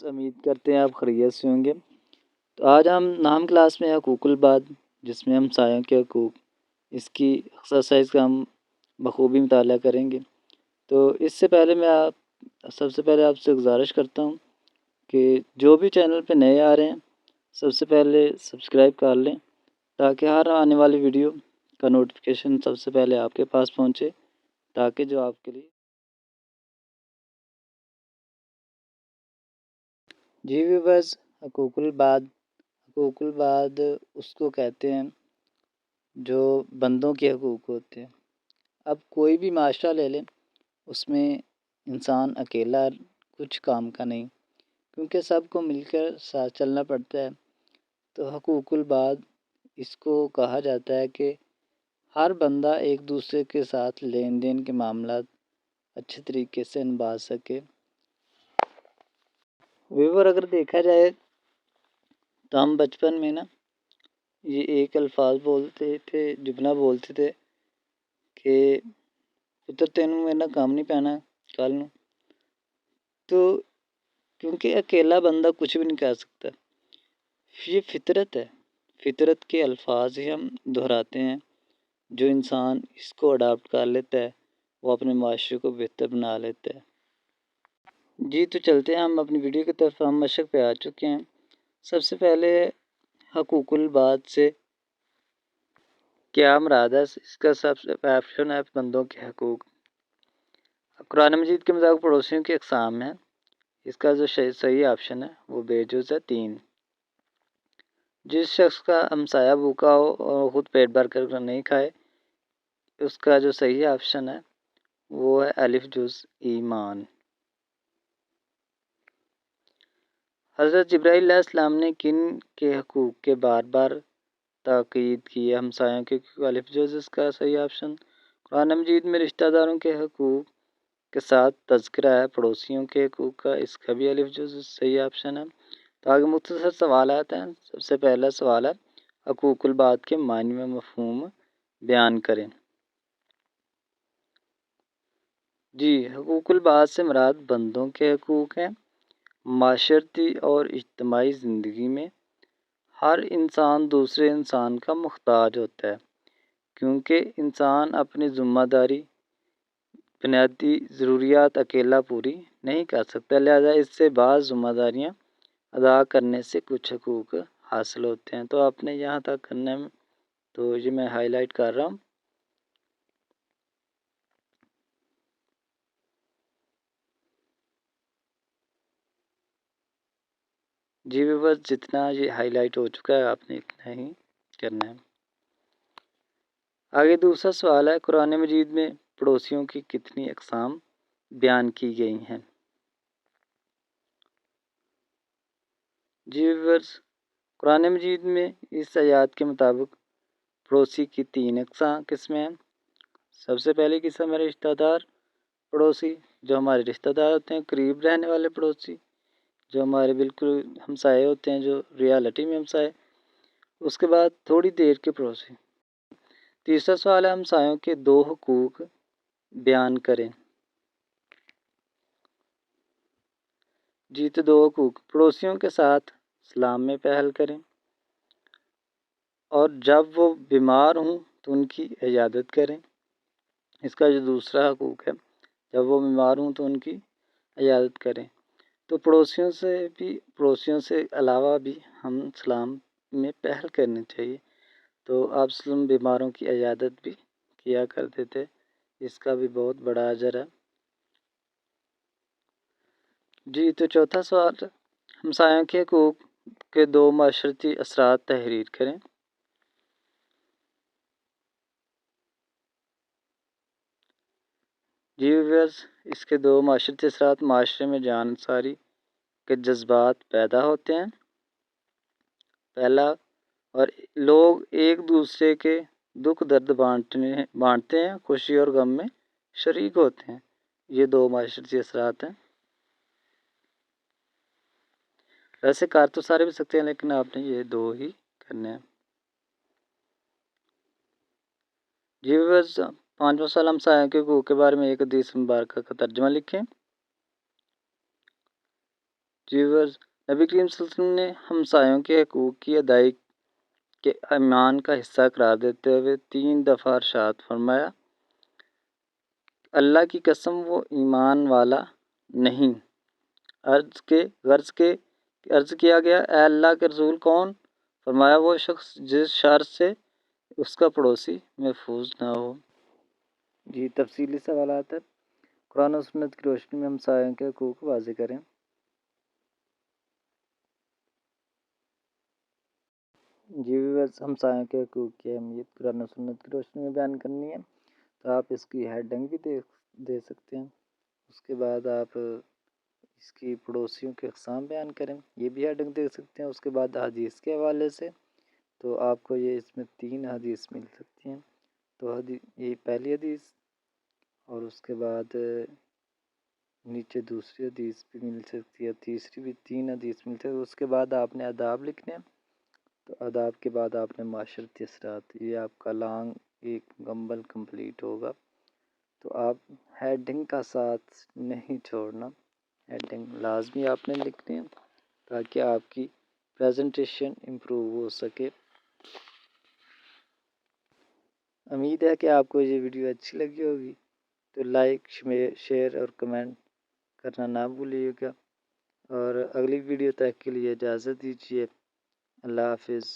امید کرتے ہیں آپ خیریت سے ہوں گے۔ تو آج ہم نام کلاس میں حقوق العباد، جس میں ہم سایوں کے حقوق، اس کی ایکسرسائز کا ہم بخوبی مطالعہ کریں گے۔ تو اس سے پہلے میں سب سے پہلے آپ سے گزارش کرتا ہوں کہ جو بھی چینل پہ نئے آ رہے ہیں سب سے پہلے سبسکرائب کر لیں، تاکہ ہر آنے والی ویڈیو کا نوٹیفیکیشن سب سے پہلے آپ کے پاس پہنچے، تاکہ جو آپ کے لیے جی ویورز، حقوق العباد اس کو کہتے ہیں جو بندوں کے حقوق ہوتے ہیں۔ اب کوئی بھی معاشرہ لے لیں، اس میں انسان اکیلا کچھ کام کا نہیں، کیونکہ سب کو مل کر ساتھ چلنا پڑتا ہے۔ تو حقوق العباد اس کو کہا جاتا ہے کہ ہر بندہ ایک دوسرے کے ساتھ لین دین کے معاملات اچھے طریقے سے نبھا سکے۔ ویور اگر دیکھا جائے تو ہم بچپن میں یہ ایک الفاظ بولتے تھے، جملہ بولتے تھے کہ پتر تینوں میرا کام نہیں پینا کل نوں۔ تو کیونکہ اکیلا بندہ کچھ بھی نہیں کر سکتا، یہ فطرت ہے، فطرت کے الفاظ ہی ہم دہراتے ہیں۔ جو انسان اس کو اڈاپٹ کر لیتا ہے وہ اپنے معاشرے کو بہتر بنا لیتا ہے۔ جی تو چلتے ہیں ہم اپنی ویڈیو کی طرف، ہم مشق پہ آ چکے ہیں۔ سب سے پہلے حقوق العباد سے کیا مراد ہے؟ اس کا سب سے آپشن ہے بندوں کے حقوق۔ قرآن مجید کے مطابق پڑوسیوں کی اقسام ہیں، اس کا جو صحیح آپشن ہے وہ بے جز ہے 3۔ جس شخص کا ہمسایہ بھوکا ہو اور خود پیٹ بھر کر نہیں کھائے، اس کا جو صحیح آپشن ہے وہ ہے الف جز ایمان۔ حضرت جبرائیل علیہ السلام نے کن کے حقوق کے بار بار تاکید کی ہے؟ ہمسایوں کے الف جز اس کا صحیح آپشن۔ قرآن مجید میں رشتہ داروں کے حقوق کے ساتھ تذکرہ ہے، پڑوسیوں کے حقوق کا، اس کا بھی الف جز صحیح آپشن ہے۔ تو آگے مختصر سوالات ہیں۔ سب سے پہلا سوال ہے حقوق العباد کے معنی و مفہوم بیان کریں۔ جی، حقوق العباد سے مراد بندوں کے حقوق ہیں۔ معاشرتی اور اجتماعی زندگی میں ہر انسان دوسرے انسان کا محتاج ہوتا ہے، کیونکہ انسان اپنی ذمہ داری بنیادی ضروریات اکیلا پوری نہیں کر سکتا، لہذا اس سے بعض ذمہ داریاں ادا کرنے سے کچھ حقوق حاصل ہوتے ہیں۔ تو آپ نے یہاں تک کرنا ہے، تو یہ میں ہائی لائٹ کر رہا ہوں۔ جی ویورز، جتنا یہ ہائی لائٹ ہو چکا ہے آپ نے اتنا ہی کرنا ہے۔ آگے دوسرا سوال ہے قرآن مجید میں پڑوسیوں کی کتنی اقسام بیان کی گئی ہیں؟ جی ویورز، قرآن مجید میں اس آیات کے مطابق پڑوسی کی 3 قسمیں ہیں۔ سب سے پہلی قسم ہے رشتہ دار پڑوسی، جو ہمارے رشتہ دار ہوتے ہیں، قریب رہنے والے پڑوسی، جو ہمارے بالکل ہمسائے ہوتے ہیں، جو ریالٹی میں ہمسائے۔ اس کے بعد تھوڑی دیر کے پڑوسی۔ تیسرا سوال ہے ہمسایوں کے 2 حقوق بیان کریں۔ جی تو 2 حقوق، پڑوسیوں کے ساتھ سلام میں پہل کریں، اور جب وہ بیمار ہوں تو ان کی عیادت کریں۔ اس کا جو دوسرا حقوق ہے، جب وہ بیمار ہوں تو ان کی عیادت کریں۔ تو پڑوسیوں سے علاوہ بھی ہم سلام میں پہل کرنی چاہیے۔ تو آپ بیماروں کی عیادت بھی کیا کرتے تھے، اس کا بھی بہت بڑا اجر ہے۔ جی تو چوتھا سوال، ہمسایوں کے حقوق کے 2 معاشرتی اثرات تحریر کریں۔ جی ویورز، اس کے 2 معاشرتی اثرات، معاشرے میں جانساری کے جذبات پیدا ہوتے ہیں، پہلا، اور لوگ ایک دوسرے کے دکھ درد بانٹتے ہیں، خوشی اور غم میں شریک ہوتے ہیں۔ یہ 2 معاشرتی اثرات ہیں۔ ویسے کار تو سارے بھی سکتے ہیں، لیکن آپ نے یہ 2 ہی کرنے ہیں۔ جی ویورز، 5واں سوال، ہمسایوں کے حقوق کے بارے میں ایک حدیث مبارکہ کا ترجمہ لکھیں۔ ویورز، نبی کریم صلی اللہ علیہ وسلم نے ہمسایوں کے حقوق کی ادائیگی کے ایمان کا حصہ قرار دیتے ہوئے 3 دفعہ ارشاد فرمایا، اللہ کی قسم وہ ایمان والا نہیں۔ عرض کیا گیا، اے اللہ کے رسول کون؟ فرمایا وہ شخص جس شر سے اس کا پڑوسی محفوظ نہ ہو۔ جی تفصیلی سوالات ہے، قرآن و سنت کی روشنی میں ہمسایوں کے حقوق واضح کریں۔ جی ویورز، ہمسایوں کے حقوق کی اہمیت قرآن و سنت کی روشنی میں بیان کرنی ہے تو آپ اس کی ہیڈنگ بھی دے سکتے ہیں۔ اس کے بعد آپ اس کی پڑوسیوں کے اقسام بیان کریں، یہ بھی ہیڈنگ دے سکتے ہیں۔ اس کے بعد حدیث کے حوالے سے تو آپ کو یہ اس میں 3 حدیث مل سکتی ہیں۔ تو یہ پہلی حدیث، اور اس کے بعد نیچے دوسری حدیث بھی مل سکتی ہے، تیسری بھی 3 حدیث مل سکتی ہے۔ اس کے بعد آپ نے آداب لکھنے ہیں، تو آداب کے بعد آپ نے معاشرتی اثرات، یہ آپ کا لانگ ایک مکمل کمپلیٹ ہوگا۔ تو آپ ہیڈنگ کا ساتھ نہیں چھوڑنا، ہیڈنگ لازمی آپ نے لکھنے ہیں تاکہ آپ کی پریزنٹیشن امپروو ہو سکے۔ امید ہے کہ آپ کو یہ ویڈیو اچھی لگی ہوگی، تو لائک، شیئر اور کمنٹ کرنا نہ بھولیے گا، اور اگلی ویڈیو تک کے لیے اجازت دیجیے۔ اللہ حافظ۔